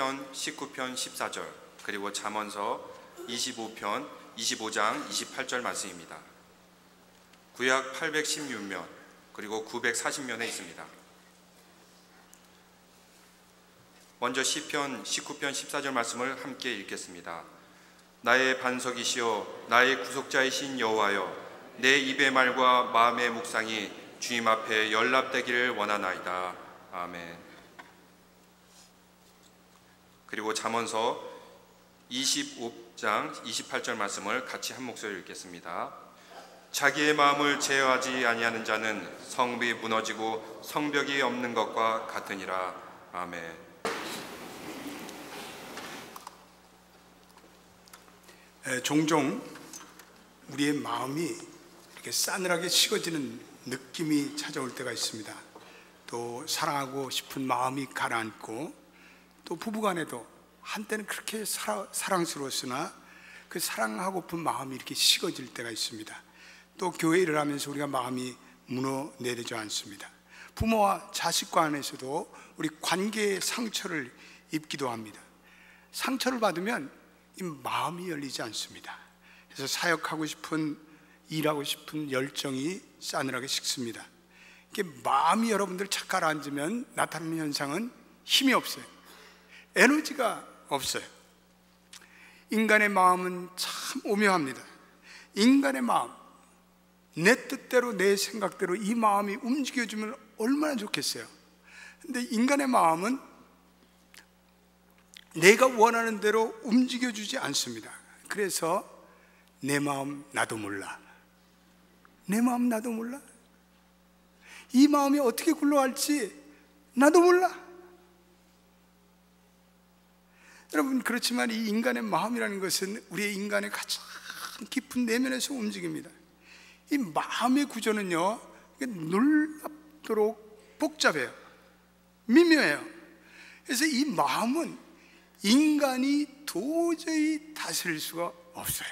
시편 19편 14절, 그리고 잠언서 25편 25장 28절 말씀입니다. 구약 816면 그리고 940면에 있습니다. 먼저 시편 19편 14절 말씀을 함께 읽겠습니다. 나의 반석이시여 나의 구속자이신 여호와여, 내 입의 말과 마음의 묵상이 주님 앞에 연락되기를 원하나이다. 아멘. 그리고 잠언서 25장 28절 말씀을 같이 한 목소리로 읽겠습니다. 자기의 마음을 제어하지 아니하는 자는 성읍이 무너지고 성벽이 없는 것과 같으니라. 아멘. 종종 우리의 마음이 이렇게 싸늘하게 식어지는 느낌이 찾아올 때가 있습니다. 또 사랑하고 싶은 마음이 가라앉고, 또 부부간에도 한때는 그렇게 사랑스러웠으나 그 사랑하고픈 마음이 이렇게 식어질 때가 있습니다. 또 교회 일을 하면서 우리가 마음이 무너내리지 않습니다. 부모와 자식 간에서도 우리 관계의 상처를 입기도 합니다. 상처를 받으면 이 마음이 열리지 않습니다. 그래서 사역하고 싶은, 일하고 싶은 열정이 싸늘하게 식습니다. 이게 마음이 여러분들 착 가라앉으면 나타나는 현상은 힘이 없어요. 에너지가 없어요. 인간의 마음은 참 오묘합니다. 인간의 마음, 내 뜻대로 내 생각대로 이 마음이 움직여주면 얼마나 좋겠어요. 근데 인간의 마음은 내가 원하는 대로 움직여주지 않습니다. 그래서 내 마음 나도 몰라, 내 마음 나도 몰라, 이 마음이 어떻게 굴러갈지 나도 몰라. 여러분, 그렇지만 이 인간의 마음이라는 것은 우리의 인간의 가장 깊은 내면에서 움직입니다. 이 마음의 구조는요, 놀랍도록 복잡해요. 미묘해요. 그래서 이 마음은 인간이 도저히 다스릴 수가 없어요.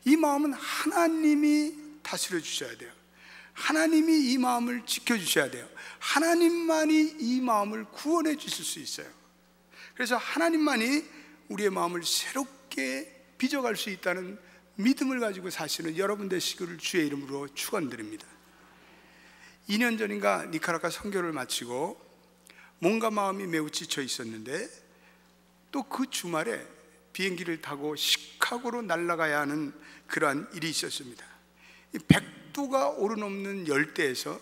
이 마음은 하나님이 다스려 주셔야 돼요. 하나님이 이 마음을 지켜주셔야 돼요. 하나님만이 이 마음을 구원해 주실 수 있어요. 그래서 하나님만이 우리의 마음을 새롭게 빚어갈 수 있다는 믿음을 가지고 사시는 여러분 되시기를 주의 이름으로 축원드립니다. 2년 전인가 니카라과 선교를 마치고 몸과 마음이 매우 지쳐 있었는데, 또 그 주말에 비행기를 타고 시카고로 날아가야 하는 그러한 일이 있었습니다. 100도가 오르넘는 열대에서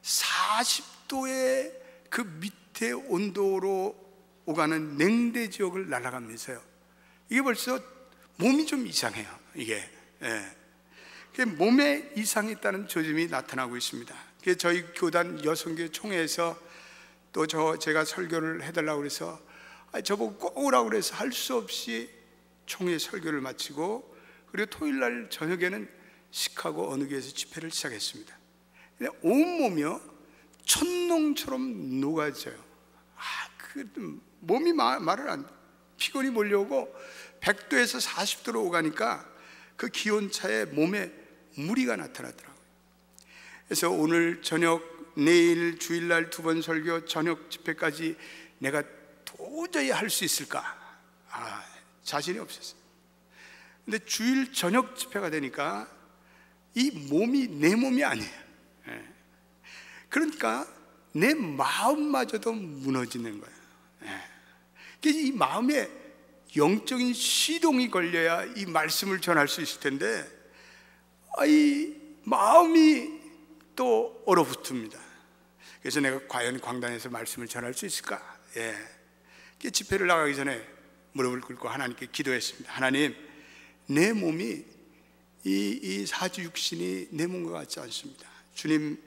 40도의 그 밑에 온도로 오가는 냉대 지역을 날아가면서요, 이게 벌써 몸이 좀 이상해요. 이게 몸에 이상이 있다는 조짐이 나타나고 있습니다. 저희 교단 여성교 총회에서 또 제가 설교를 해달라고 그래서 저보고 꼭 오라고 그래서 할 수 없이 총회 설교를 마치고, 그리고 토요일날 저녁에는 시카고 어느 교회에서 집회를 시작했습니다. 근데 온몸이요 천농처럼 녹아져요. 몸이 말을 안, 피곤이 몰려오고 100도에서 40도로 오가니까 그 기온차에 몸에 무리가 나타나더라고요. 그래서 오늘 저녁, 내일 주일날 2번 설교, 저녁 집회까지 내가 도저히 할 수 있을까? 자신이 없었어요. 근데 주일 저녁 집회가 되니까 이 몸이 내 몸이 아니에요. 그러니까 내 마음마저도 무너지는 거예요. 이 마음에 영적인 시동이 걸려야 이 말씀을 전할 수 있을 텐데, 이 마음이 또 얼어붙습니다. 그래서 내가 과연 광단에서 말씀을 전할 수 있을까? 집회를 나가기 전에 무릎을 꿇고 하나님께 기도했습니다. 하나님, 내 몸이 이 사주 육신이 내 몸과 같지 않습니다. 주님,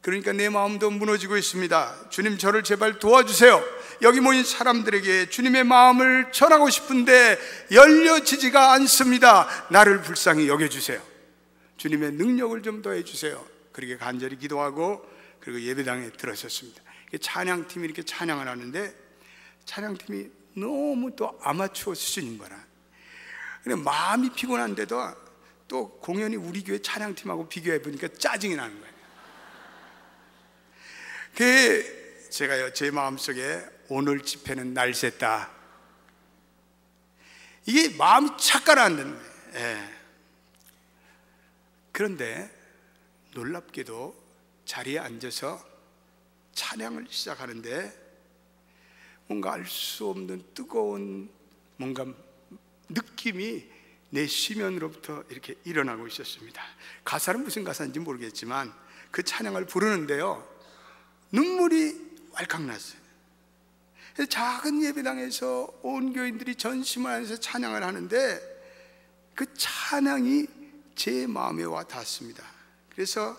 그러니까 내 마음도 무너지고 있습니다. 주님, 저를 제발 도와주세요. 여기 모인 사람들에게 주님의 마음을 전하고 싶은데 열려지지가 않습니다. 나를 불쌍히 여겨주세요. 주님의 능력을 좀 더해 주세요. 그렇게 간절히 기도하고, 그리고 예배당에 들어섰습니다. 찬양팀이 이렇게 찬양을 하는데, 찬양팀이 너무 또 아마추어 수준인 거라. 근데 마음이 피곤한데도 또 공연이 우리 교회 찬양팀하고 비교해 보니까 짜증이 나는 거예요. 제가요, 제 마음속에 오늘 집회는 날 샜다. 이게 마음이 착각 안 되는 거예요. 예. 그런데 놀랍게도 자리에 앉아서 찬양을 시작하는데 뭔가 알 수 없는 뜨거운 뭔가 느낌이 내 심연으로부터 이렇게 일어나고 있었습니다. 가사는 무슨 가사인지 모르겠지만 그 찬양을 부르는데요, 눈물이 왈칵 났어요. 작은 예배당에서 온 교인들이 전심을 안에서 찬양을 하는데 그 찬양이 제 마음에 와 닿았습니다. 그래서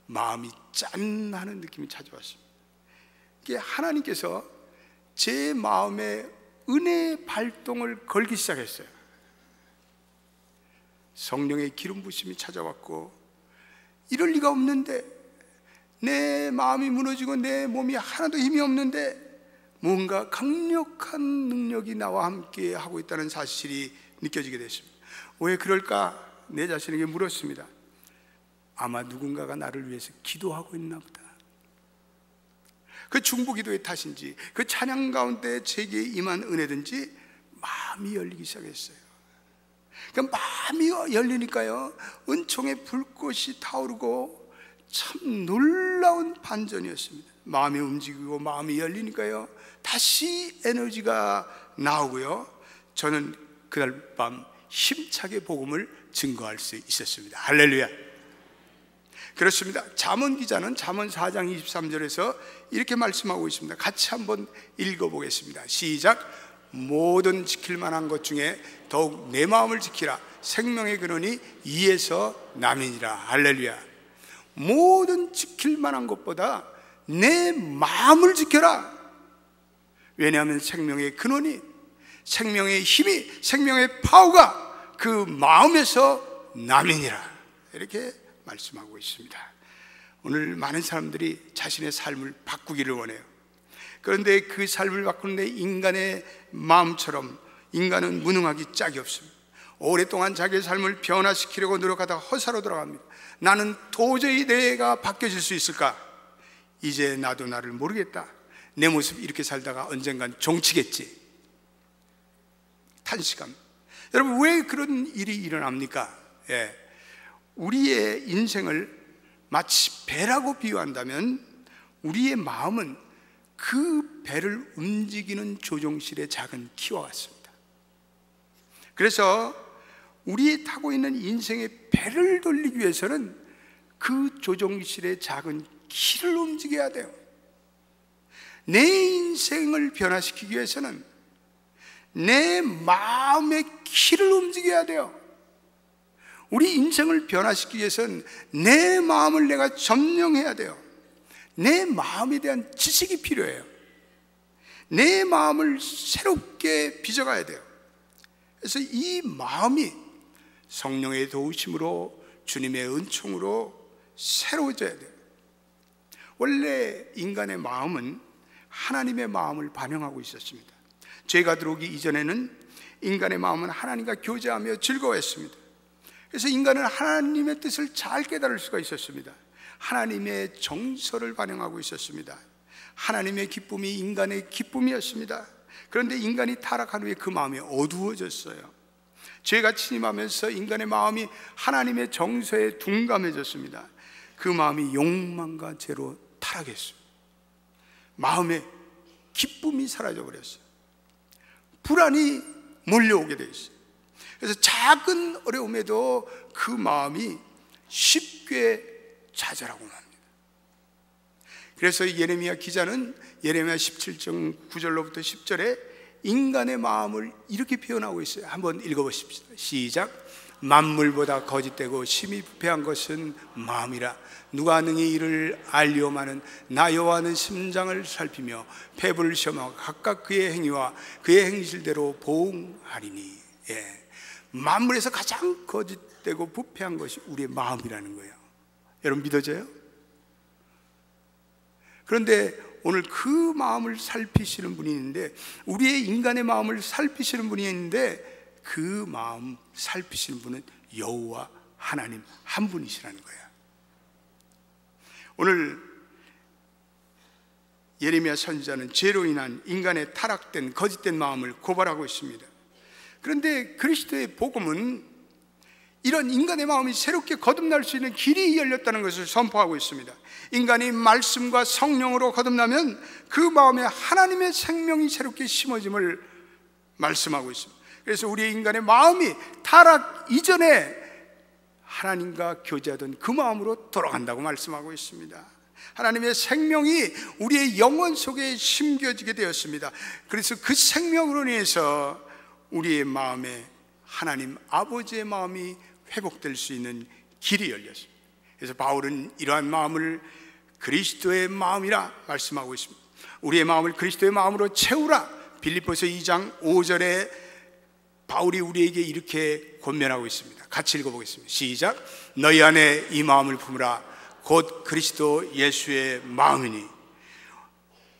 마음이 짠하는 느낌이 찾아왔습니다. 이게 하나님께서 제 마음에 은혜의 발동을 걸기 시작했어요. 성령의 기름 부심이 찾아왔고, 이럴 리가 없는데, 내 마음이 무너지고 내 몸이 하나도 힘이 없는데 뭔가 강력한 능력이 나와 함께 하고 있다는 사실이 느껴지게 됐습니다. 왜 그럴까? 내 자신에게 물었습니다. 아마 누군가가 나를 위해서 기도하고 있나 보다. 그 중보기도의 탓인지 그 찬양 가운데 제게 임한 은혜든지 마음이 열리기 시작했어요. 그 마음이 열리니까요, 은총의 불꽃이 타오르고 참 놀라운 반전이었습니다. 마음이 움직이고 마음이 열리니까요, 다시 에너지가 나오고요, 저는 그날 밤 힘차게 복음을 증거할 수 있었습니다. 할렐루야. 그렇습니다. 잠언 기자는 잠언 4장 23절에서 이렇게 말씀하고 있습니다. 같이 한번 읽어보겠습니다. 시작. 모든 지킬 만한 것 중에 더욱 내 마음을 지키라. 생명의 근원이 이에서 남이니라. 할렐루야. 모든 지킬 만한 것보다 내 마음을 지켜라. 왜냐하면 생명의 근원이, 생명의 힘이, 생명의 파워가 그 마음에서 남이니라. 이렇게 말씀하고 있습니다. 오늘 많은 사람들이 자신의 삶을 바꾸기를 원해요. 그런데 그 삶을 바꾸는데 인간의 마음처럼 인간은 무능하기 짝이 없습니다. 오랫동안 자기의 삶을 변화시키려고 노력하다가 허사로 돌아갑니다. 나는 도저히 내가 바뀌어질 수 있을까? 이제 나도 나를 모르겠다. 내 모습 이렇게 살다가 언젠간 종치겠지. 탄식합니다. 여러분, 왜 그런 일이 일어납니까? 예. 우리의 인생을 마치 배라고 비유한다면 우리의 마음은 그 배를 움직이는 조종실의 작은 키와 같습니다. 그래서 우리 타고 있는 인생의 배를 돌리기 위해서는 그 조종실의 작은 키를 움직여야 돼요. 내 인생을 변화시키기 위해서는 내 마음의 키를 움직여야 돼요. 우리 인생을 변화시키기 위해서는 내 마음을 내가 점령해야 돼요. 내 마음에 대한 지식이 필요해요. 내 마음을 새롭게 빚어가야 돼요. 그래서 이 마음이 성령의 도우심으로, 주님의 은총으로 새로워져야 돼요. 원래 인간의 마음은 하나님의 마음을 반영하고 있었습니다. 죄가 들어오기 이전에는 인간의 마음은 하나님과 교제하며 즐거워했습니다. 그래서 인간은 하나님의 뜻을 잘 깨달을 수가 있었습니다. 하나님의 정서를 반영하고 있었습니다. 하나님의 기쁨이 인간의 기쁨이었습니다. 그런데 인간이 타락한 후에 그 마음이 어두워졌어요. 죄가 침입하면서 인간의 마음이 하나님의 정서에 둔감해졌습니다. 그 마음이 욕망과 죄로 타락했습니다. 마음에 기쁨이 사라져버렸어요. 불안이 몰려오게 돼 있어요. 그래서 작은 어려움에도 그 마음이 쉽게 좌절하고 맙니다. 그래서 예레미야 기자는 예레미야 17장 9절로부터 10절에 인간의 마음을 이렇게 표현하고 있어요. 한번 읽어보십시오. 시작. 만물보다 거짓되고 심히 부패한 것은 마음이라. 누가 능히 이를 알리오마는 나 여호와는 심장을 살피며 폐부를 시험하고 각각 그의 행위와 그의 행실대로 보응하리니. 예. 만물에서 가장 거짓되고 부패한 것이 우리의 마음이라는 거예요. 여러분 믿어져요? 그런데 오늘 그 마음을 살피시는 분이 있는데, 우리의 인간의 마음을 살피시는 분이 있는데, 그 마음 살피시는 분은 여호와 하나님 한 분이시라는 거예요. 오늘 예레미야 선지자는 죄로 인한 인간의 타락된 거짓된 마음을 고발하고 있습니다. 그런데 그리스도의 복음은 이런 인간의 마음이 새롭게 거듭날 수 있는 길이 열렸다는 것을 선포하고 있습니다. 인간이 말씀과 성령으로 거듭나면 그 마음에 하나님의 생명이 새롭게 심어짐을 말씀하고 있습니다. 그래서 우리의 인간의 마음이 타락 이전에 하나님과 교제하던 그 마음으로 돌아간다고 말씀하고 있습니다. 하나님의 생명이 우리의 영혼 속에 심겨지게 되었습니다. 그래서 그 생명으로 인해서 우리의 마음에 하나님 아버지의 마음이 회복될 수 있는 길이 열렸습니다. 그래서 바울은 이러한 마음을 그리스도의 마음이라 말씀하고 있습니다. 우리의 마음을 그리스도의 마음으로 채우라. 빌립보서 2장 5절에 바울이 우리에게 이렇게 권면하고 있습니다. 같이 읽어보겠습니다. 시작. 너희 안에 이 마음을 품으라. 곧 그리스도 예수의 마음이니.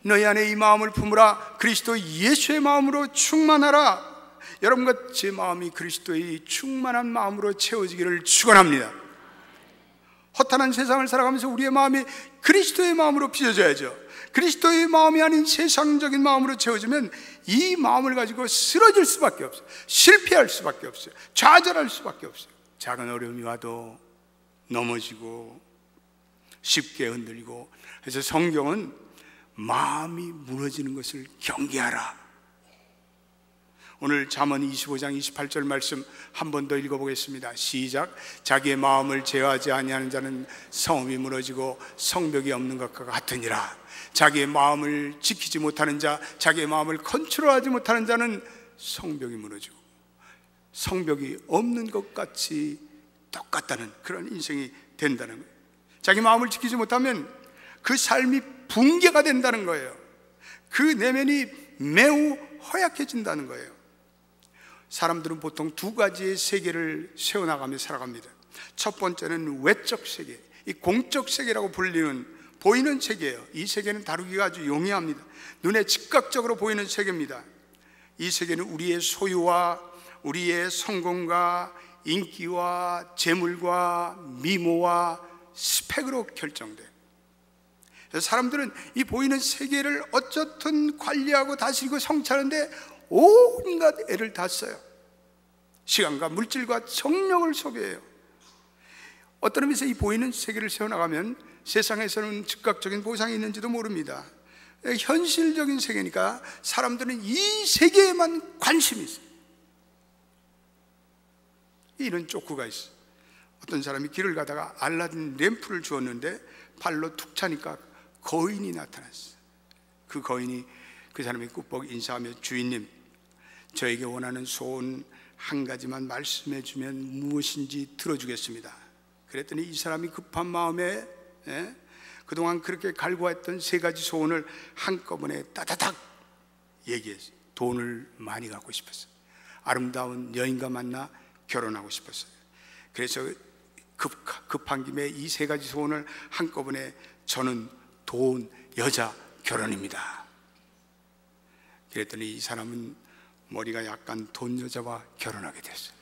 너희 안에 이 마음을 품으라. 그리스도 예수의 마음으로 충만하라. 여러분과 제 마음이 그리스도의 충만한 마음으로 채워지기를 축원합니다. 허탄한 세상을 살아가면서 우리의 마음이 그리스도의 마음으로 빚어져야죠. 그리스도의 마음이 아닌 세상적인 마음으로 채워지면 이 마음을 가지고 쓰러질 수밖에 없어요. 실패할 수밖에 없어요. 좌절할 수밖에 없어요. 작은 어려움이 와도 넘어지고 쉽게 흔들리고. 그래서 성경은 마음이 무너지는 것을 경계하라. 오늘 잠언 25장 28절 말씀 한 번 더 읽어보겠습니다. 시작. 자기의 마음을 제어하지 아니하는 자는 성읍이 무너지고 성벽이 없는 것과 같으니라. 자기의 마음을 지키지 못하는 자, 자기의 마음을 컨트롤하지 못하는 자는 성벽이 무너지고 성벽이 없는 것 같이 똑같다는 그런 인생이 된다는 거예요. 자기 마음을 지키지 못하면 그 삶이 붕괴가 된다는 거예요. 그 내면이 매우 허약해진다는 거예요. 사람들은 보통 두 가지의 세계를 세워나가며 살아갑니다. 첫 번째는 외적 세계, 이 공적 세계라고 불리는 보이는 세계예요. 이 세계는 다루기가 아주 용이합니다. 눈에 즉각적으로 보이는 세계입니다. 이 세계는 우리의 소유와 우리의 성공과 인기와 재물과 미모와 스펙으로 결정돼요. 그래서 사람들은 이 보이는 세계를 어쨌든 관리하고 다스리고 성취하는데 온갖 애를 다 써요. 시간과 물질과 정력을 소비해요. 어떤 의미에서 이 보이는 세계를 세워나가면 세상에서는 즉각적인 보상이 있는지도 모릅니다. 현실적인 세계니까 사람들은 이 세계에만 관심이 있어요. 이런 쪼크가 있어요. 어떤 사람이 길을 가다가 알라딘 램프를 주었는데 발로 툭 차니까 거인이 나타났어요. 그 거인이 그 사람이 꾹벅 인사하며 주인님, 저에게 원하는 소원 한 가지만 말씀해 주면 무엇인지 들어주겠습니다. 그랬더니 이 사람이 급한 마음에 그동안 그렇게 갈구했던 세 가지 소원을 한꺼번에 따다닥 얘기했어요. 돈을 많이 갖고 싶었어요. 아름다운 여인과 만나 결혼하고 싶었어요. 그래서 급한 김에 이 세 가지 소원을 한꺼번에 저는 돈, 여자, 결혼입니다. 그랬더니 이 사람은 머리가 약간 돈 여자와 결혼하게 됐어요.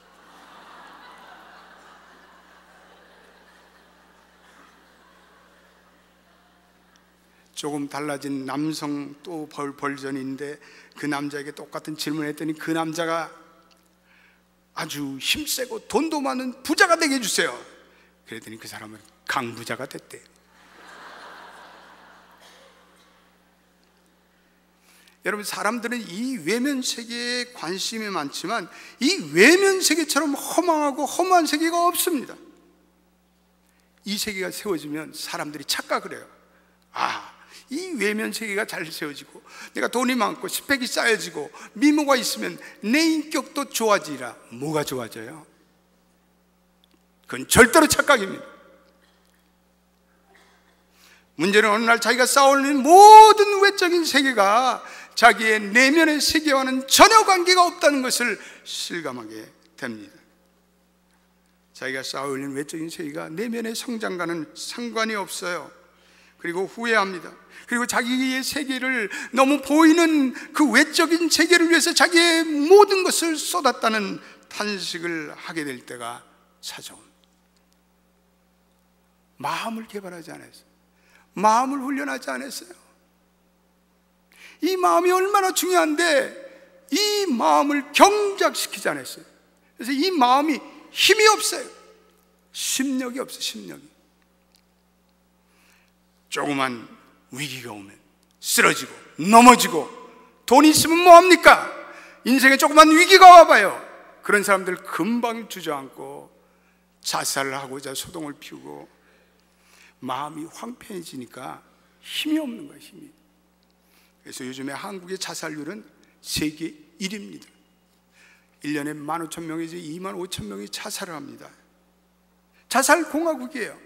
조금 달라진 남성 또 버전인데 그 남자에게 똑같은 질문을 했더니 그 남자가 아주 힘세고 돈도 많은 부자가 되게 해주세요. 그랬더니 그 사람은 강부자가 됐대요. 여러분, 사람들은 이 외면 세계에 관심이 많지만 이 외면 세계처럼 허망하고 허무한 세계가 없습니다. 이 세계가 세워지면 사람들이 착각을 해요. 이 외면 세계가 잘 세워지고 내가 돈이 많고 스펙이 쌓여지고 미모가 있으면 내 인격도 좋아지리라. 뭐가 좋아져요? 그건 절대로 착각입니다. 문제는 어느 날 자기가 쌓아올린 모든 외적인 세계가 자기의 내면의 세계와는 전혀 관계가 없다는 것을 실감하게 됩니다. 자기가 쌓아올린 외적인 세계가 내면의 성장과는 상관이 없어요. 그리고 후회합니다. 그리고 자기의 세계를 너무 보이는 그 외적인 세계를 위해서 자기의 모든 것을 쏟았다는 탄식을 하게 될 때가 찾아옵니다. 마음을 개발하지 않았어요. 마음을 훈련하지 않았어요. 이 마음이 얼마나 중요한데 이 마음을 경작시키지 않았어요. 그래서 이 마음이 힘이 없어요. 심력이 없어요. 심력이. 조그만 위기가 오면 쓰러지고 넘어지고, 돈이 있으면 뭐합니까? 인생에 조그만 위기가 와봐요. 그런 사람들 금방 주저앉고 자살을 하고자 소동을 피우고, 마음이 황폐해지니까 힘이 없는 거예요. 힘이. 그래서 요즘에 한국의 자살률은 세계 1위입니다. 1년에 15,000명에서 25,000명이 자살을 합니다. 자살 공화국이에요.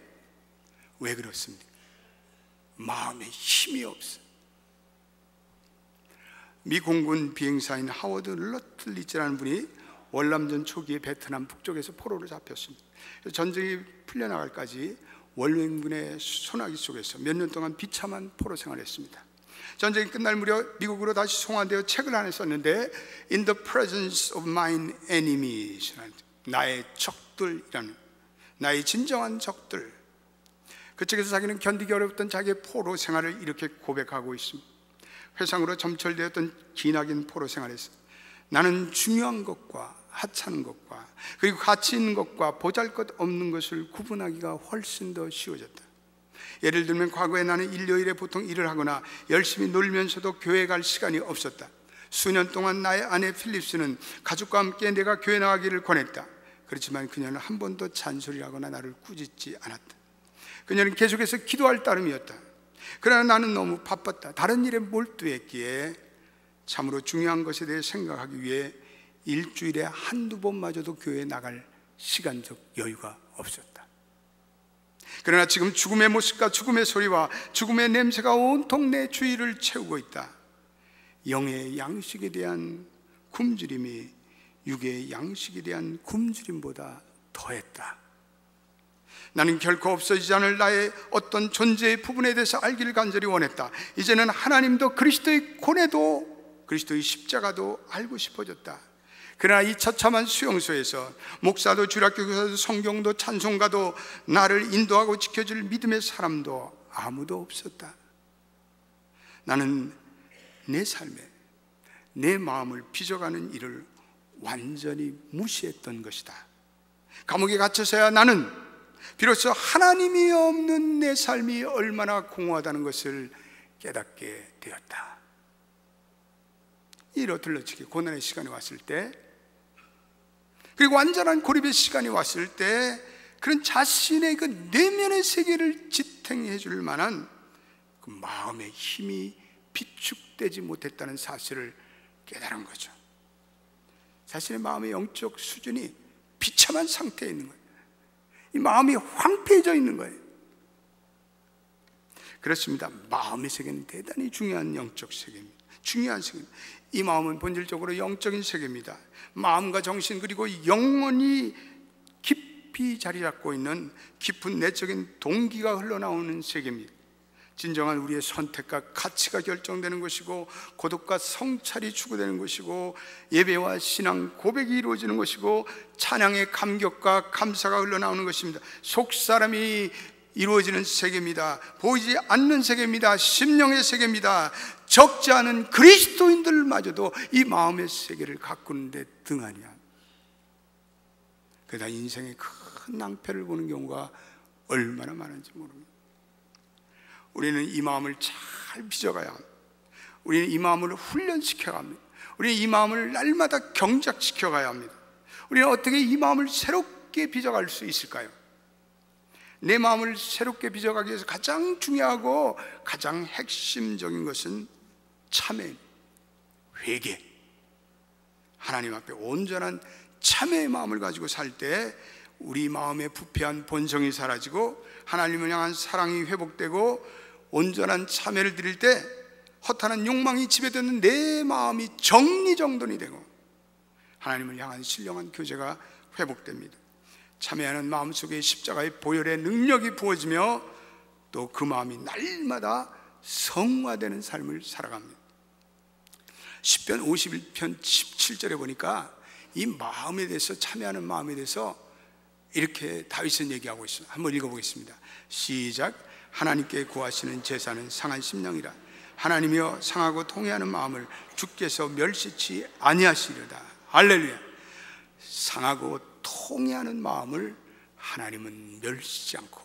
왜 그렇습니까? 마음에 힘이 없어요. 미 공군 비행사인 하워드 러틀리지라는 분이 월남전 초기에 베트남 북쪽에서 포로로 잡혔습니다. 전쟁이 풀려나갈까지 월맹군의 소나기 속에서 몇 년 동안 비참한 포로 생활을 했습니다. 전쟁이 끝날 무렵 미국으로 다시 송환되어 책을 하나 썼는데 In the presence of mine enemies, 나의 적들이라는, 나의 진정한 적들. 그 책에서 자기는 견디기 어려웠던 자기의 포로 생활을 이렇게 고백하고 있습니다. 회상으로 점철되었던 기나긴 포로 생활에서 나는 중요한 것과 하찮은 것과 그리고 가치 있는 것과 보잘것없는 것을 구분하기가 훨씬 더 쉬워졌다. 예를 들면 과거에 나는 일요일에 보통 일을 하거나 열심히 놀면서도 교회 갈 시간이 없었다. 수년 동안 나의 아내 필립스는 가족과 함께 내가 교회 나가기를 권했다. 그렇지만 그녀는 한 번도 잔소리하거나 나를 꾸짖지 않았다. 그녀는 계속해서 기도할 따름이었다. 그러나 나는 너무 바빴다. 다른 일에 몰두했기에 참으로 중요한 것에 대해 생각하기 위해 일주일에 한두 번마저도 교회에 나갈 시간적 여유가 없었다. 그러나 지금 죽음의 모습과 죽음의 소리와 죽음의 냄새가 온통 내 주위를 채우고 있다. 영의 양식에 대한 굶주림이 육의 양식에 대한 굶주림보다 더했다. 나는 결코 없어지지 않을 나의 어떤 존재의 부분에 대해서 알기를 간절히 원했다. 이제는 하나님도 그리스도의 고뇌도 그리스도의 십자가도 알고 싶어졌다. 그러나 이 처참한 수용소에서 목사도 주일학교 교사도 성경도 찬송가도 나를 인도하고 지켜줄 믿음의 사람도 아무도 없었다. 나는 내 삶에 내 마음을 빚어가는 일을 완전히 무시했던 것이다. 감옥에 갇혀서야 나는 비로소 하나님이 없는 내 삶이 얼마나 공허하다는 것을 깨닫게 되었다. 이 러틀러치기 고난의 시간이 왔을 때, 그리고 완전한 고립의 시간이 왔을 때, 그런 자신의 그 내면의 세계를 지탱해 줄 만한 그 마음의 힘이 비축되지 못했다는 사실을 깨달은 거죠. 자신의 마음의 영적 수준이 비참한 상태에 있는 거예요. 이 마음이 황폐해져 있는 거예요. 그렇습니다. 마음의 세계는 대단히 중요한 영적 세계입니다. 중요한 세계입니다. 이 마음은 본질적으로 영적인 세계입니다. 마음과 정신 그리고 영혼이 깊이 자리 잡고 있는 깊은 내적인 동기가 흘러나오는 세계입니다. 진정한 우리의 선택과 가치가 결정되는 것이고, 고독과 성찰이 추구되는 것이고, 예배와 신앙 고백이 이루어지는 것이고, 찬양의 감격과 감사가 흘러나오는 것입니다. 속사람이 이루어지는 세계입니다. 보이지 않는 세계입니다. 심령의 세계입니다. 적지 않은 그리스도인들마저도 이 마음의 세계를 가꾸는데 등하냐. 그러다 인생의 큰 낭패를 보는 경우가 얼마나 많은지 모릅니다. 우리는 이 마음을 잘 빚어가야 합니다. 우리는 이 마음을 훈련시켜야 합니다. 우리는 이 마음을 날마다 경작시켜 가야 합니다. 우리는 어떻게 이 마음을 새롭게 빚어갈 수 있을까요? 내 마음을 새롭게 빚어가기 위해서 가장 중요하고 가장 핵심적인 것은 참회, 회개. 하나님 앞에 온전한 참회의 마음을 가지고 살 때 우리 마음의 부패한 본성이 사라지고 하나님을 향한 사랑이 회복되고, 온전한 참회를 드릴 때 허탄한 욕망이 지배되는 내 마음이 정리정돈이 되고 하나님을 향한 신령한 교제가 회복됩니다. 참회하는 마음속에 십자가의 보혈의 능력이 부어지며 또 그 마음이 날마다 성화되는 삶을 살아갑니다. 시편 51편 17절에 보니까 이 마음에 대해서, 참회하는 마음에 대해서 이렇게 다윗은 얘기하고 있어요. 한번 읽어보겠습니다. 시작. 하나님께 구하시는 제사는 상한 심령이라. 하나님이여 상하고 통회하는 마음을 주께서 멸시치 아니하시리로다. 할렐루야. 상하고 통회하는 마음을 하나님은 멸시치 않고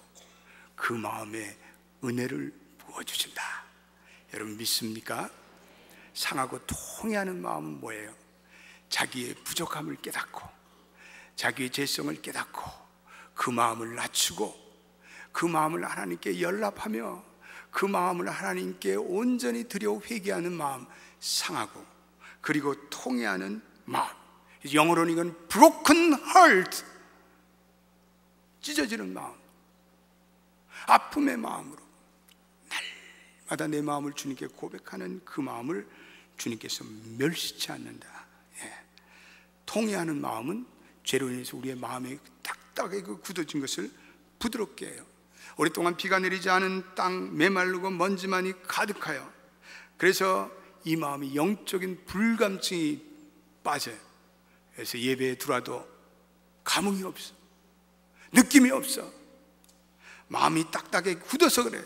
그 마음에 은혜를 부어주신다. 여러분 믿습니까? 상하고 통회하는 마음은 뭐예요? 자기의 부족함을 깨닫고 자기의 죄성을 깨닫고 그 마음을 낮추고 그 마음을 하나님께 연락하며 그 마음을 하나님께 온전히 드려 회개하는 마음, 상하고 그리고 통회하는 마음. 영어로는 이건 broken heart, 찢어지는 마음, 아픔의 마음으로 날마다 내 마음을 주님께 고백하는 그 마음을 주님께서 멸시치 않는다. 통회하는 마음은 죄로 인해서 우리의 마음이 딱딱하게 굳어진 것을 부드럽게 해요. 오랫동안 비가 내리지 않은 땅, 메마르고 먼지만이 가득하여 그래서 이 마음이 영적인 불감증이 빠져요. 그래서 예배에 들어와도 감흥이 없어, 느낌이 없어. 마음이 딱딱하게 굳어서 그래.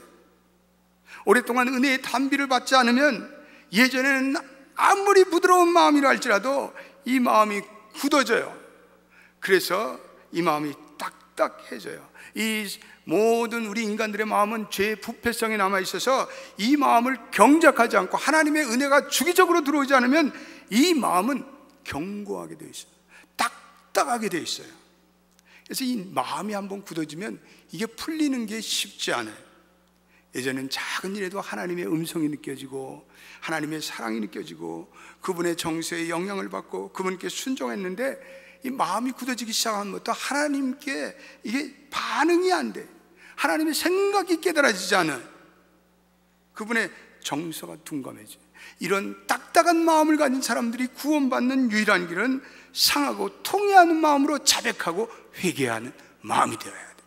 오랫동안 은혜의 단비를 받지 않으면 예전에는 아무리 부드러운 마음이라 할지라도 이 마음이 굳어져요. 그래서 이 마음이 딱딱해져요. 이 모든 우리 인간들의 마음은 죄의 부패성이 남아있어서 이 마음을 경작하지 않고 하나님의 은혜가 주기적으로 들어오지 않으면 이 마음은 견고하게 되어 있어요. 딱딱하게 되어 있어요. 그래서 이 마음이 한번 굳어지면 이게 풀리는 게 쉽지 않아요. 예전엔 작은 일에도 하나님의 음성이 느껴지고 하나님의 사랑이 느껴지고 그분의 정서에 영향을 받고 그분께 순종했는데 이 마음이 굳어지기 시작하면부터 하나님께 이게 반응이 안 돼. 하나님의 생각이 깨달아지지 않아. 그분의 정서가 둔감해져. 이런 딱딱한 마음을 가진 사람들이 구원받는 유일한 길은 상하고 통회하는 마음으로 자백하고 회개하는 마음이 되어야 돼.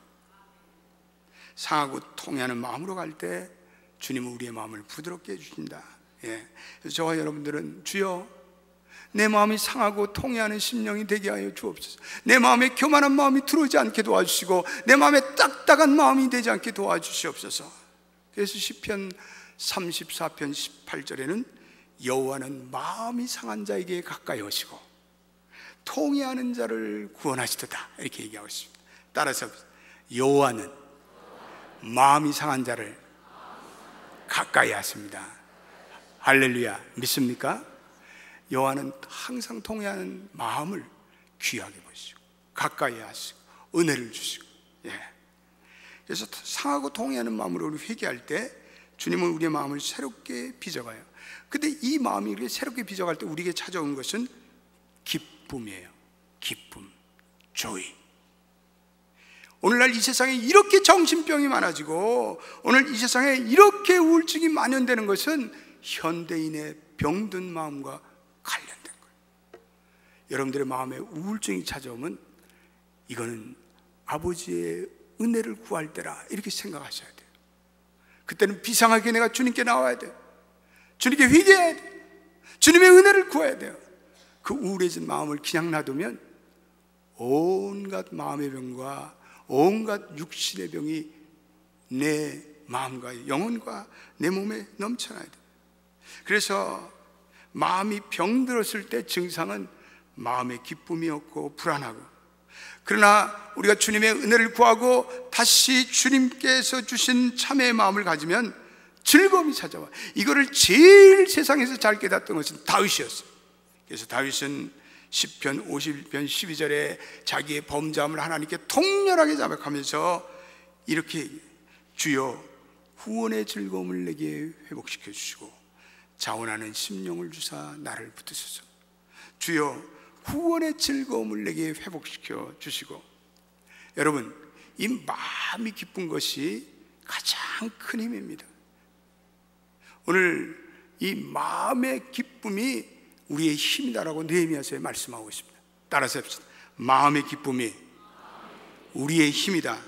상하고 통회하는 마음으로 갈 때 주님은 우리의 마음을 부드럽게 해주신다. 그래서 저와 여러분들은 주여 내 마음이 상하고 통회하는 심령이 되게 하여 주옵소서. 내 마음에 교만한 마음이 들어오지 않게 도와주시고 내 마음에 딱딱한 마음이 되지 않게 도와주시옵소서. 그래서 시편 34편 18절에는 여호와는 마음이 상한 자에게 가까이 오시고 통회하는 자를 구원하시도다 이렇게 얘기하고 있습니다. 따라서 여호와는 마음이 상한 자를 가까이 하십니다. 할렐루야. 믿습니까? 여호와는 항상 통회하는 마음을 귀하게 보시고 가까이 하시고 은혜를 주시고 그래서 상하고 통회하는 마음으로 우리 회개할 때 주님은 우리의 마음을 새롭게 빚어가요. 근데 이 마음이 이렇게 새롭게 빚어갈 때 우리에게 찾아온 것은 기쁨이에요. 기쁨, joy. 오늘날 이 세상에 이렇게 정신병이 많아지고 오늘 이 세상에 이렇게 우울증이 만연되는 것은 현대인의 병든 마음과 관련된 거예요. 여러분들의 마음에 우울증이 찾아오면 이거는 아버지의 은혜를 구할 때라 이렇게 생각하셔야 돼요. 그때는 비상하게 내가 주님께 나와야 돼요. 주님께 회개해야 돼요. 주님의 은혜를 구해야 돼요. 그 우울해진 마음을 그냥 놔두면 온갖 마음의 병과 온갖 육신의 병이 내 마음과 영혼과 내 몸에 넘쳐나야 돼요. 그래서 마음이 병들었을 때 증상은 마음의 기쁨이 없고 불안하고, 그러나 우리가 주님의 은혜를 구하고 다시 주님께서 주신 참회의 마음을 가지면 즐거움이 찾아와. 이거를 제일 세상에서 잘 깨닫던 것은 다윗이었어요. 그래서 다윗은 시편 51편 12절에 자기의 범죄함을 하나님께 통렬하게 자백하면서 이렇게 얘기해요. 주여 후원의 즐거움을 내게 회복시켜 주시고 자원하는 심령을 주사 나를 붙드소서. 주여 후원의 즐거움을 내게 회복시켜 주시고. 여러분, 이 마음이 기쁜 것이 가장 큰 힘입니다. 오늘 이 마음의 기쁨이 우리의 힘이다라고 느헤미야서에 말씀하고 있습니다. 따라서 합시다. 마음의 기쁨이 우리의 힘이다.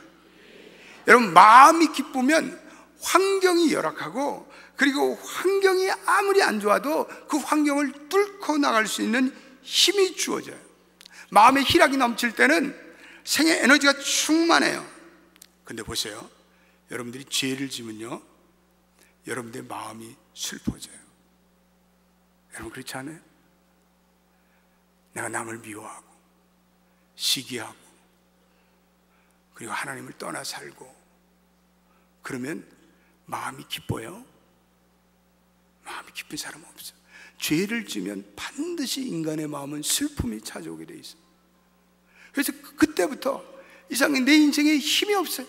여러분, 마음이 기쁘면 환경이 열악하고, 그리고 환경이 아무리 안 좋아도 그 환경을 뚫고 나갈 수 있는 힘이 주어져요. 마음의 희락이 넘칠 때는 생의 에너지가 충만해요. 근데 보세요, 여러분들이 죄를 지면요, 여러분들의 마음이 슬퍼져요. 여러분 그렇지 않아요? 내가 남을 미워하고 시기하고 그리고 하나님을 떠나 살고 그러면 마음이 기뻐요? 마음이 기쁜 사람은 없어요. 죄를 지면 반드시 인간의 마음은 슬픔이 찾아오게 돼 있어요. 그래서 그때부터 이상하게 내 인생에 힘이 없어요.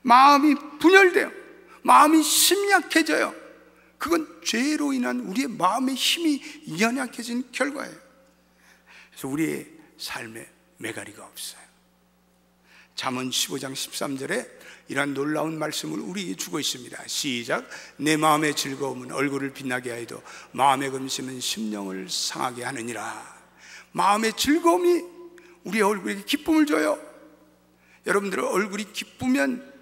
마음이 분열돼요. 마음이 심약해져요. 그건 죄로 인한 우리의 마음의 힘이 연약해진 결과예요. 그래서 우리의 삶에 메가리가 없어요. 잠언 15장 13절에 이러한 놀라운 말씀을 우리에게 주고 있습니다. 시작. 내 마음의 즐거움은 얼굴을 빛나게 하여도 마음의 근심은 심령을 상하게 하느니라. 마음의 즐거움이 우리의 얼굴에 기쁨을 줘요. 여러분들의 얼굴이 기쁘면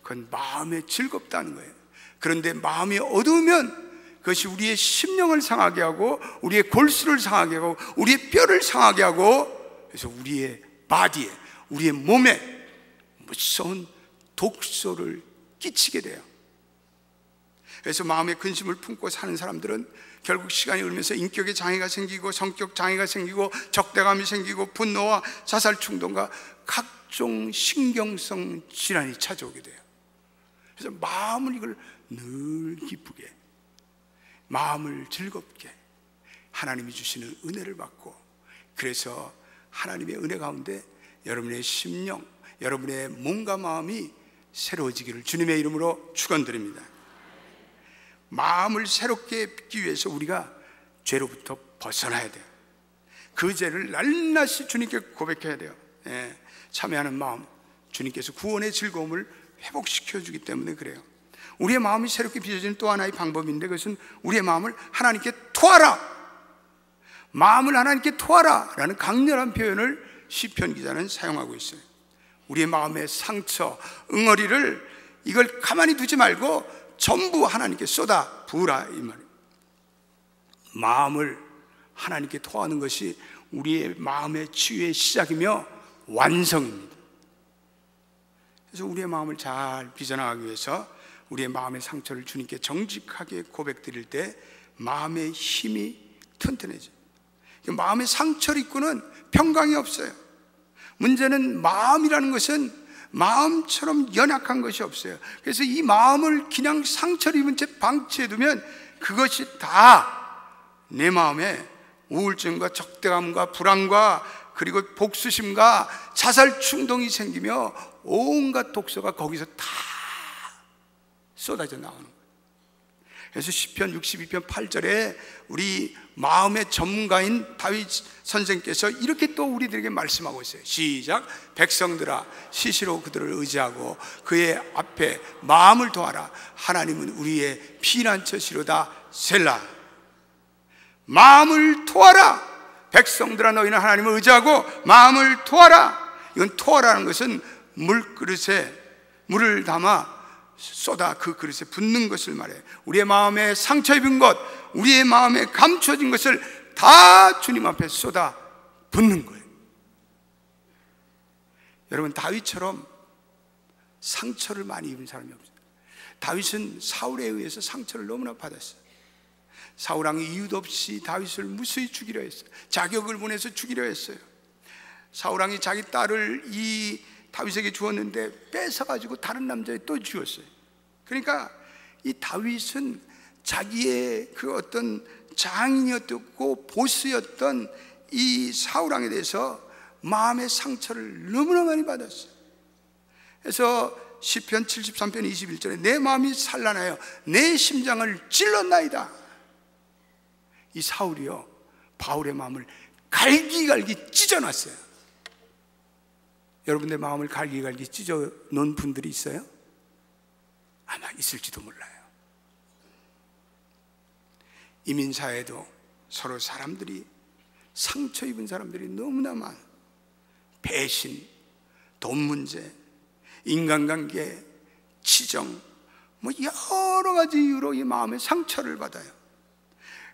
그건 마음에 즐겁다는 거예요. 그런데 마음이 어두우면 그것이 우리의 심령을 상하게 하고 우리의 골수를 상하게 하고 우리의 뼈를 상하게 하고 그래서 우리의 바디에 우리의 몸에 무서운 독소를 끼치게 돼요. 그래서 마음의 근심을 품고 사는 사람들은 결국 시간이 흐르면서 인격의 장애가 생기고 성격 장애가 생기고 적대감이 생기고 분노와 자살 충동과 각종 신경성 질환이 찾아오게 돼요. 그래서 마음을 이걸 늘 기쁘게 마음을 즐겁게 하나님이 주시는 은혜를 받고 그래서 하나님의 은혜 가운데 여러분의 심령 여러분의 몸과 마음이 새로워지기를 주님의 이름으로 축원드립니다. 마음을 새롭게 빚기 위해서 우리가 죄로부터 벗어나야 돼요. 그 죄를 낱낱이 주님께 고백해야 돼요. 참여하는 마음 주님께서 구원의 즐거움을 회복시켜 주기 때문에 그래요. 우리의 마음이 새롭게 빚어지는 또 하나의 방법인데 그것은 우리의 마음을 하나님께 토하라. 마음을 하나님께 토하라 라는 강렬한 표현을 시편 기자는 사용하고 있어요. 우리의 마음의 상처, 응어리를 이걸 가만히 두지 말고 전부 하나님께 쏟아 부으라 이 말이에요. 마음을 하나님께 토하는 것이 우리의 마음의 치유의 시작이며 완성입니다. 그래서 우리의 마음을 잘 빚어나가기 위해서 우리의 마음의 상처를 주님께 정직하게 고백드릴 때 마음의 힘이 튼튼해져요. 마음의 상처를 입고는 평강이 없어요. 문제는 마음이라는 것은 마음처럼 연약한 것이 없어요. 그래서 이 마음을 그냥 상처를 입은 채 방치해두면 그것이 다 내 마음에 우울증과 적대감과 불안과 그리고 복수심과 자살 충동이 생기며 온갖 독소가 거기서 다 쏟아져 나오는 거예요. 그래서 시편 62편 8절에 우리 마음의 전문가인 다윗 선생께서 이렇게 또 우리들에게 말씀하고 있어요. 시작. 백성들아 시시로 그들을 의지하고 그의 앞에 마음을 도하라. 하나님은 우리의 피난처시로다. 셀라. 마음을 토하라. 백성들아 너희는 하나님을 의지하고 마음을 토하라. 이건 토하라는 것은 물그릇에 물을 담아 쏟아 그 그릇에 붓는 것을 말해요. 우리의 마음에 상처 입은 것, 우리의 마음에 감춰진 것을 다 주님 앞에 쏟아 붓는 거예요. 여러분 다윗처럼 상처를 많이 입은 사람이 없어요. 다윗은 사울에 의해서 상처를 너무나 받았어요. 사울 왕이 이유도 없이 다윗을 무수히 죽이려 했어요. 자격을 보내서 죽이려 했어요. 사울 왕이 자기 딸을 이 다윗에게 주었는데 뺏어가지고 다른 남자에 또 주었어요. 그러니까 이 다윗은 자기의 그 어떤 장인이었고 보스였던 이 사울 왕에 대해서 마음의 상처를 너무나 많이 받았어요. 그래서 시편 73편 21절에 내 마음이 산란하여 내 심장을 찔렀나이다. 이 사울이요 바울의 마음을 갈기갈기 찢어놨어요. 여러분의 마음을 갈기갈기 찢어놓은 분들이 있어요? 아마 있을지도 몰라요. 이민사회도 서로 사람들이 상처 입은 사람들이 너무나 많아요. 배신, 돈 문제, 인간관계, 치정, 뭐 여러 가지 이유로 이 마음의 상처를 받아요.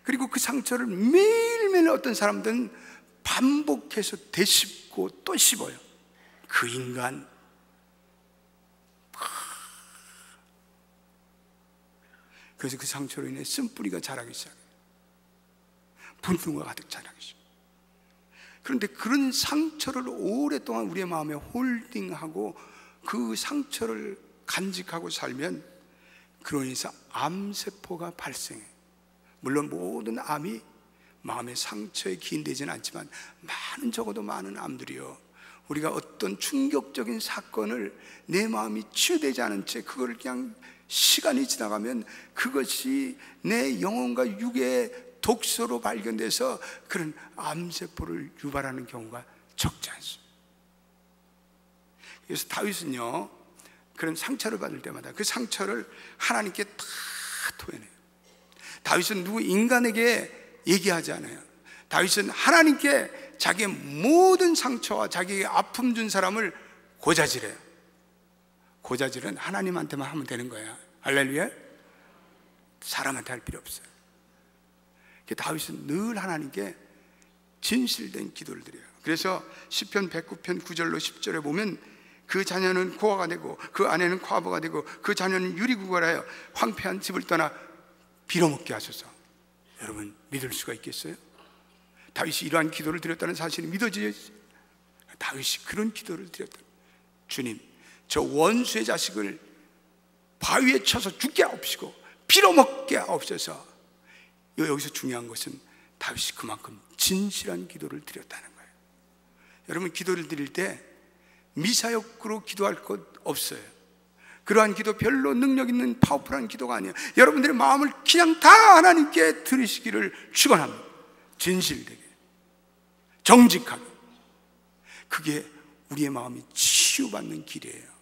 그리고 그 상처를 매일매일 어떤 사람들은 반복해서 되씹고 또 씹어요. 그 인간 그래서 그 상처로 인해 쓴뿌리가 자라기 시작해요. 분노가 가득 자라기 시작해요. 그런데 그런 상처를 오랫동안 우리의 마음에 홀딩하고 그 상처를 간직하고 살면 그로 인해서 암세포가 발생해요. 물론 모든 암이 마음의 상처에 기인되지는 않지만 적어도 많은 암들이요, 우리가 어떤 충격적인 사건을 내 마음이 치유되지 않은 채 그걸 그냥 시간이 지나가면 그것이 내 영혼과 육의 독소로 발견돼서 그런 암세포를 유발하는 경우가 적지 않습니다. 그래서 다윗은요, 그런 상처를 받을 때마다 그 상처를 하나님께 다 토해내요. 다윗은 누구 인간에게 얘기하지 않아요. 다윗은 하나님께 자기의 모든 상처와 자기의 아픔 준 사람을 고자질해요. 고자질은 하나님한테만 하면 되는 거야. 할렐루야. 사람한테 할 필요 없어요. 다윗은 늘 하나님께 진실된 기도를 드려요. 그래서 시편 109편 9절로 10절에 보면 그 자녀는 고아가 되고 그 아내는 과부가 되고 그 자녀는 유리구걸하여 황폐한 집을 떠나 빌어먹게 하소서. 여러분, 믿을 수가 있겠어요? 다윗이 이러한 기도를 드렸다는 사실이 믿어지죠? 다윗이 그런 기도를 드렸다. 주님, 저 원수의 자식을 바위에 쳐서 죽게 하옵시고 빌어먹게 하옵소서. 여기서 중요한 것은 다윗이 그만큼 진실한 기도를 드렸다는 거예요. 여러분, 기도를 드릴 때 미사역으로 기도할 것 없어요. 그러한 기도 별로 능력 있는 파워풀한 기도가 아니에요. 여러분들의 마음을 그냥 다 하나님께 드리시기를 축원합니다. 진실되게, 정직하게. 그게 우리의 마음이 치유받는 길이에요.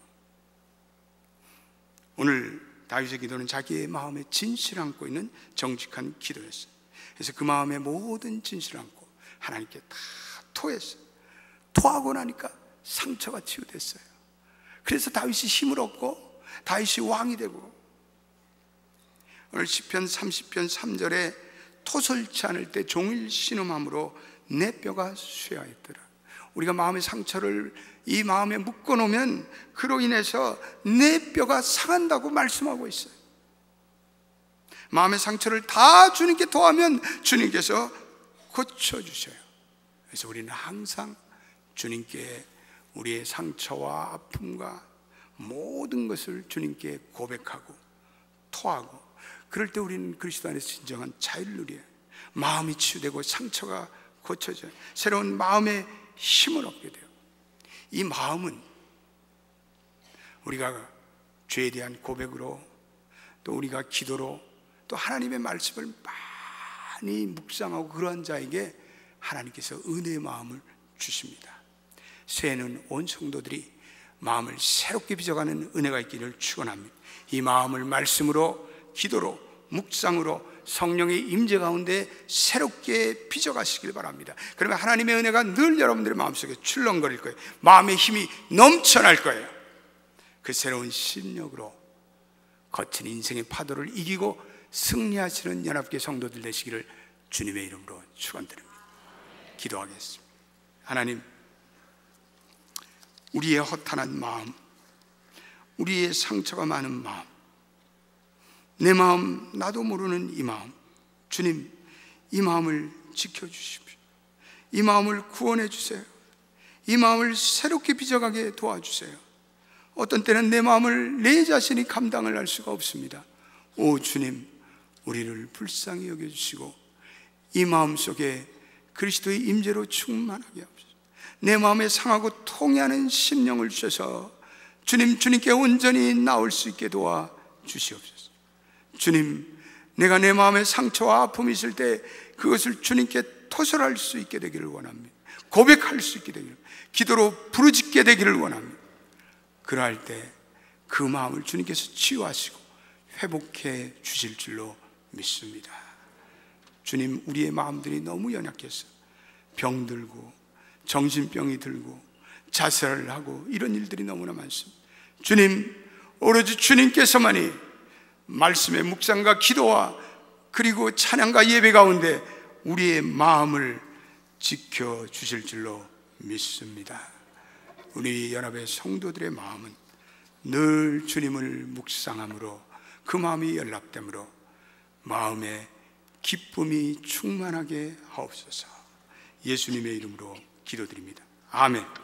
오늘 다윗의 기도는 자기의 마음에 진실을 안고 있는 정직한 기도였어요. 그래서 그 마음의 모든 진실을 안고 하나님께 다 토했어요. 토하고 나니까 상처가 치유됐어요. 그래서 다윗이 힘을 얻고 다윗이 왕이 되고, 오늘 시편 30편 3절에 토설치 않을 때 종일 신음함으로 내 뼈가 쇠하였더라. 우리가 마음의 상처를 이 마음에 묶어놓으면 그로 인해서 내 뼈가 상한다고 말씀하고 있어요. 마음의 상처를 다 주님께 토하면 주님께서 고쳐주셔요. 그래서 우리는 항상 주님께 우리의 상처와 아픔과 모든 것을 주님께 고백하고 토하고, 그럴 때 우리는 그리스도 안에서 진정한 자유를 누려요. 마음이 치유되고 상처가 고쳐져요. 새로운 마음의 힘을 얻게 돼요. 이 마음은 우리가 죄에 대한 고백으로, 또 우리가 기도로, 또 하나님의 말씀을 많이 묵상하고 그러한 자에게 하나님께서 은혜의 마음을 주십니다. 새해는 온 성도들이 마음을 새롭게 빚어가는 은혜가 있기를 축원합니다. 이 마음을 말씀으로, 기도로, 묵상으로 성령의 임재 가운데 새롭게 빚어가시길 바랍니다. 그러면 하나님의 은혜가 늘 여러분들의 마음속에 출렁거릴 거예요. 마음의 힘이 넘쳐날 거예요. 그 새로운 심력으로 거친 인생의 파도를 이기고 승리하시는 연합교회 성도들 되시기를 주님의 이름으로 축원드립니다. 기도하겠습니다. 하나님, 우리의 허탄한 마음, 우리의 상처가 많은 마음, 내 마음, 나도 모르는 이 마음, 주님, 이 마음을 지켜주십시오. 이 마음을 구원해 주세요. 이 마음을 새롭게 빚어가게 도와주세요. 어떤 때는 내 마음을 내 자신이 감당을 할 수가 없습니다. 오 주님, 우리를 불쌍히 여겨주시고 이 마음 속에 그리스도의 임재로 충만하게 하옵소서. 내 마음에 상하고 통해하는 심령을 주셔서 주님께 온전히 나올 수 있게 도와 주시옵소서. 주님, 내가 내 마음에 상처와 아픔이 있을 때 그것을 주님께 토설할 수 있게 되기를 원합니다. 고백할 수 있게 되기를, 기도로 부르짖게 되기를 원합니다. 그러할 때 그 마음을 주님께서 치유하시고 회복해 주실 줄로 믿습니다. 주님, 우리의 마음들이 너무 연약해서 병들고 정신병이 들고 자살을 하고 이런 일들이 너무나 많습니다. 주님, 오로지 주님께서만이 말씀의 묵상과 기도와 그리고 찬양과 예배 가운데 우리의 마음을 지켜주실 줄로 믿습니다. 우리 연합의 성도들의 마음은 늘 주님을 묵상함으로 그 마음이 연락됨으로 마음에 기쁨이 충만하게 하옵소서. 예수님의 이름으로 기도드립니다. 아멘.